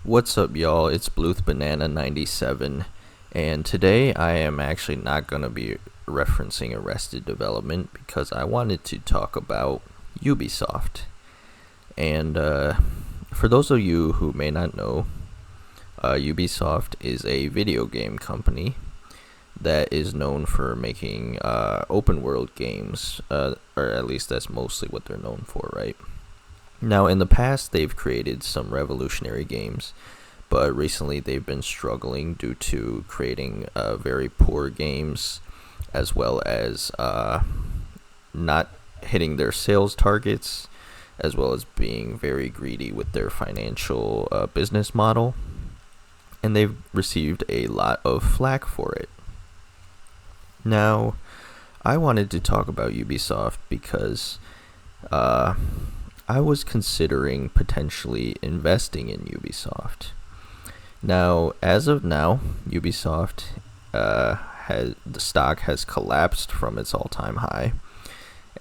What's up, y'all? It's Bluth Banana 97, and today I am actually not going to be referencing Arrested Development because I wanted to talk about Ubisoft. And for those of you who may not know, Ubisoft is a video game company that is known for making open world games, or at least that's mostly what they're known for, right? Now, in the past, they've created some revolutionary games, but recently they've been struggling due to creating very poor games, as well as not hitting their sales targets, as well as being very greedy with their financial business model. And they've received a lot of flack for it. Now, I wanted to talk about Ubisoft because I was considering potentially investing in Ubisoft. Now, as of now, Ubisoft the stock has collapsed from its all-time high,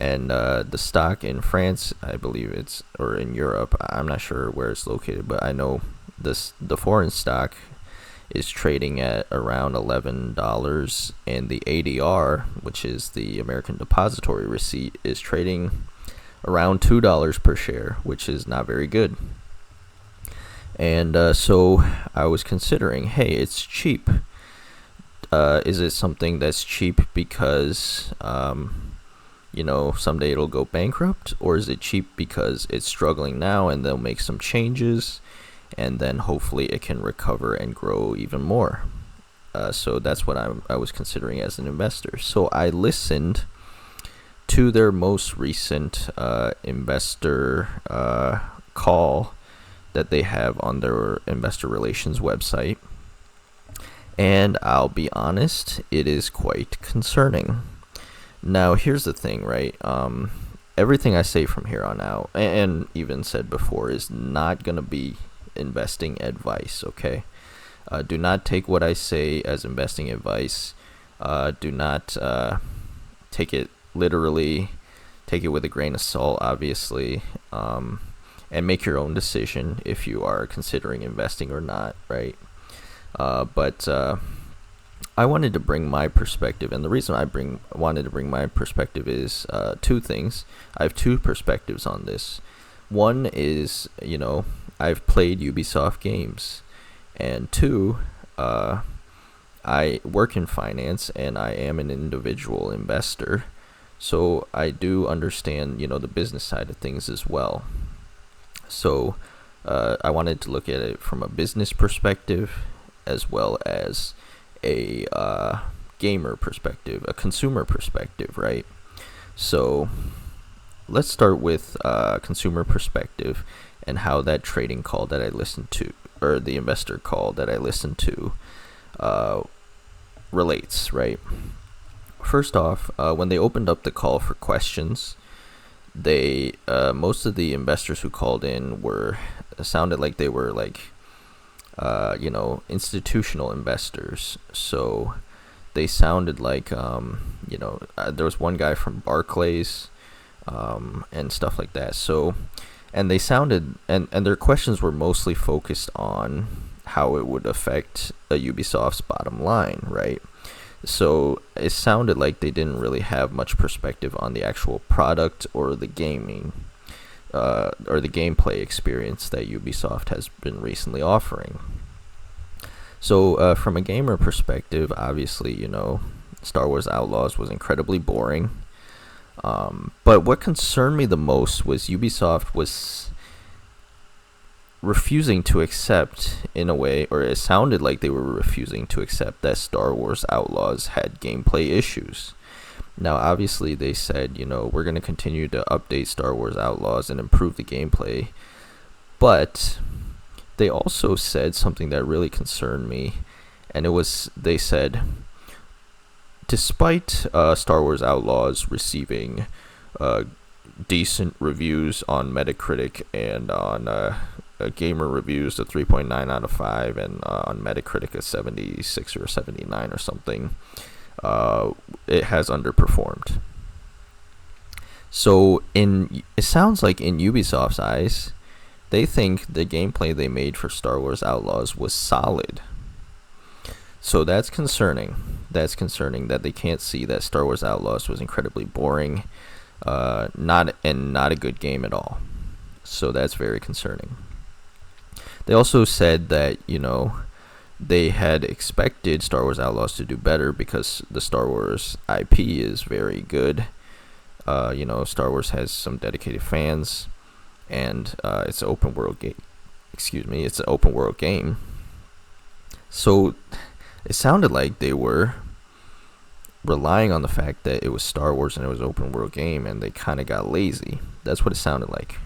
and the stock in France, I believe or in Europe, I'm not sure where it's located, but I know the foreign stock is trading at around $11, and the ADR, which is the American Depository Receipt, is trading around $2 per share, which is not very good. And so I was considering, hey, it's cheap. Is it something that's cheap because, someday it'll go bankrupt? Or is it cheap because it's struggling now and they'll make some changes and then hopefully it can recover and grow even more? So that's what I was considering as an investor. So I listened to their most recent investor call that they have on their investor relations website. And I'll be honest, it is quite concerning. Now, here's the thing, right? Everything I say from here on out, and even said before, is not going to be investing advice, okay? Do not take what I say as investing advice. Do not take it literally. Take it with a grain of salt, obviously, and make your own decision if you are considering investing or not, right? But I wanted to bring my perspective, and the reason I wanted to bring my perspective is two things. I have two perspectives on this. One is, I've played Ubisoft games, and two, I work in finance, and I am an individual investor. So I do understand, the business side of things as well. So I wanted to look at it from a business perspective as well as a gamer perspective, a consumer perspective, right? So let's start with consumer perspective and how that trading call that I listened to, or the investor call that I listened to, relates, right? First off, when they opened up the call for questions, they most of the investors who called in sounded like they were institutional investors. So they sounded like there was one guy from Barclays and stuff like that. So and they sounded and their questions were mostly focused on how it would affect Ubisoft's bottom line, right? So it sounded like they didn't really have much perspective on the actual product or the gaming or the gameplay experience that Ubisoft has been recently offering. So from a gamer perspective, obviously, Star Wars Outlaws was incredibly boring. But what concerned me the most was Ubisoft was refusing to accept, in a way, or it sounded like they were refusing to accept that Star Wars Outlaws had gameplay issues. Now, obviously, they said, we're going to continue to update Star Wars Outlaws and improve the gameplay. But they also said something that really concerned me, and they said, despite Star Wars Outlaws receiving decent reviews on Metacritic and on gamer reviews a 3.9 out of 5, and on Metacritic a 76 or 79 or something, it has underperformed. So it sounds like in Ubisoft's eyes, they think the gameplay they made for Star Wars Outlaws was solid. So that's concerning. That's concerning that they can't see that Star Wars Outlaws was incredibly boring, not a good game at all. So that's very concerning. They also said that, they had expected Star Wars Outlaws to do better because the Star Wars IP is very good. Star Wars has some dedicated fans, and it's an open world game. It's an open world game. So it sounded like they were relying on the fact that it was Star Wars and it was an open world game, and they kind of got lazy. That's what it sounded like.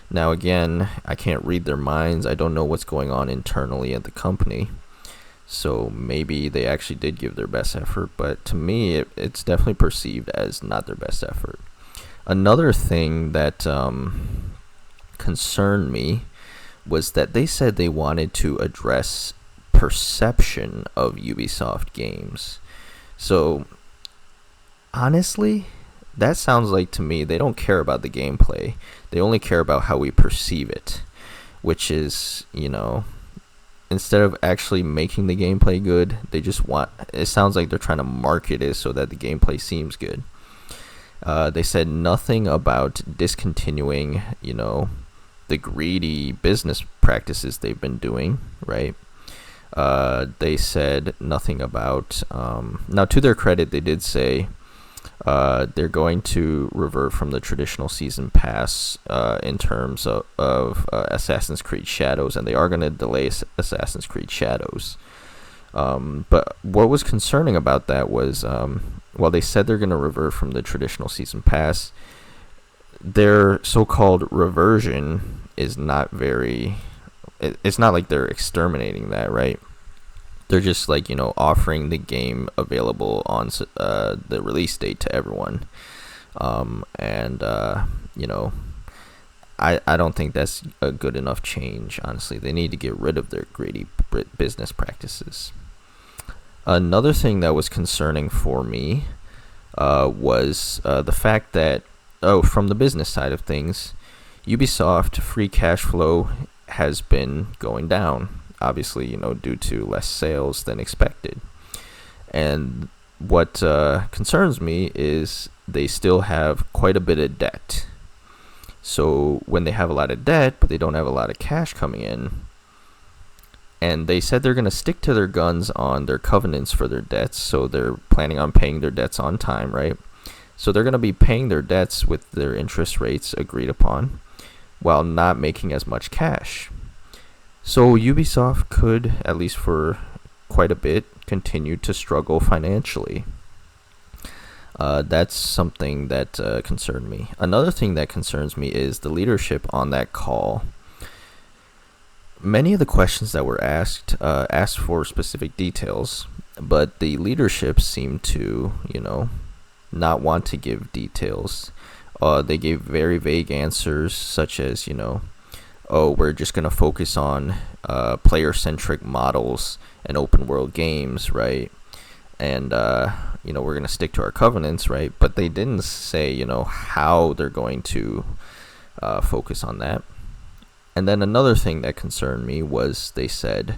Now, again, I can't read their minds. I don't know what's going on internally at the company. So maybe they actually did give their best effort, but to me, it's definitely perceived as not their best effort. Another thing that concerned me was that they said they wanted to address perception of Ubisoft games. So, honestly, that sounds like to me they don't care about the gameplay. They only care about how we perceive it, which is, instead of actually making the gameplay good, they just it sounds like they're trying to market it so that the gameplay seems good. They said nothing about discontinuing, the greedy business practices they've been doing, right? They said nothing about, now to their credit, they did say they're going to revert from the traditional season pass in terms of Assassin's Creed Shadows, and they are going to delay Assassin's Creed Shadows. But what was concerning about that was, while they said they're going to revert from the traditional season pass, their so-called reversion is not very... It's not like they're exterminating that, right? They're just like, offering the game available on the release date to everyone. I don't think that's a good enough change, honestly. They need to get rid of their greedy business practices. Another thing that was concerning for me was the fact that, from the business side of things, Ubisoft free cash flow has been going down, obviously, due to less sales than expected. And what concerns me is they still have quite a bit of debt. So when they have a lot of debt, but they don't have a lot of cash coming in, and they said they're going to stick to their guns on their covenants for their debts, so they're planning on paying their debts on time, right? So they're going to be paying their debts with their interest rates agreed upon, while not making as much cash. So Ubisoft could, at least for quite a bit, continue to struggle financially. That's something that concerned me. Another thing that concerns me is the leadership on that call. Many of the questions that were asked for specific details, but the leadership seemed to, not want to give details. They gave very vague answers, such as, we're just going to focus on player-centric models and open-world games, right? And, we're going to stick to our covenants, right? But they didn't say, how they're going to focus on that. And then another thing that concerned me was they said,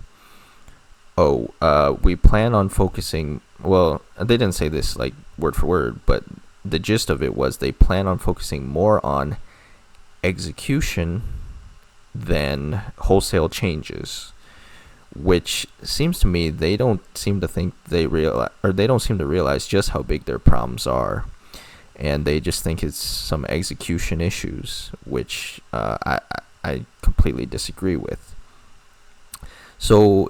we plan on focusing... Well, they didn't say this, like, word for word, but the gist of it was they plan on focusing more on execution than wholesale changes, which seems to me they don't seem to realize just how big their problems are, and they just think it's some execution issues, which I completely disagree with. So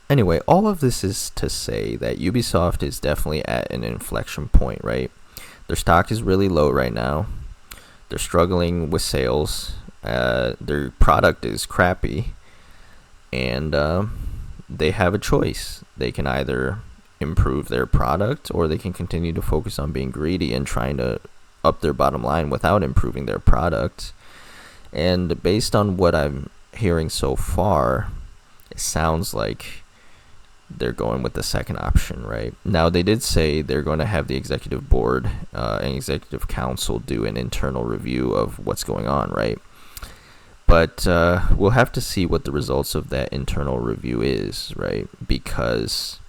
anyway, all of this is to say that Ubisoft is definitely at an inflection point, right? Their stock is really low right now. They're struggling with sales. Their product is crappy. And they have a choice. They can either improve their product, or they can continue to focus on being greedy and trying to up their bottom line without improving their product. And based on what I'm hearing so far, it sounds like they're going with the second option, right? Now, they did say they're going to have the executive board and executive council do an internal review of what's going on, right? But we'll have to see what the results of that internal review is, right? Because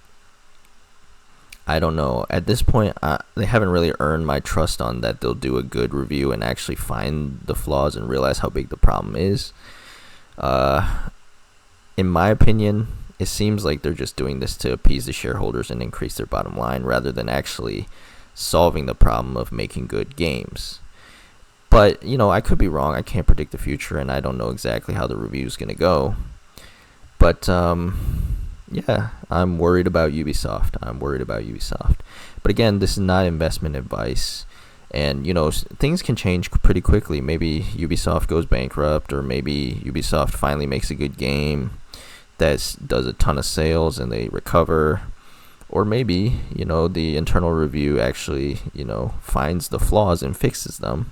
I don't know. At this point, they haven't really earned my trust on that they'll do a good review and actually find the flaws and realize how big the problem is. In my opinion, it seems like they're just doing this to appease the shareholders and increase their bottom line rather than actually solving the problem of making good games. But, I could be wrong. I can't predict the future, and I don't know exactly how the review is going to go. But, yeah, I'm worried about Ubisoft. But again, this is not investment advice. And, things can change pretty quickly. Maybe Ubisoft goes bankrupt, or maybe Ubisoft finally makes a good game that does a ton of sales and they recover. Or maybe, the internal review actually, finds the flaws and fixes them.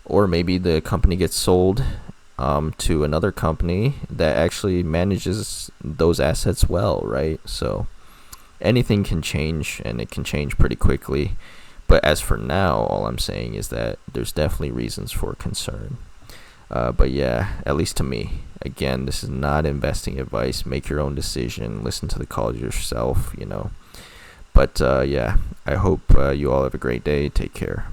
Or maybe the company gets sold to another company that actually manages those assets well, right? So anything can change, and it can change pretty quickly. But as for now, all I'm saying is that there's definitely reasons for concern. But yeah, at least to me. Again, this is not investing advice. Make your own decision. Listen to the calls yourself, But yeah, I hope you all have a great day. Take care.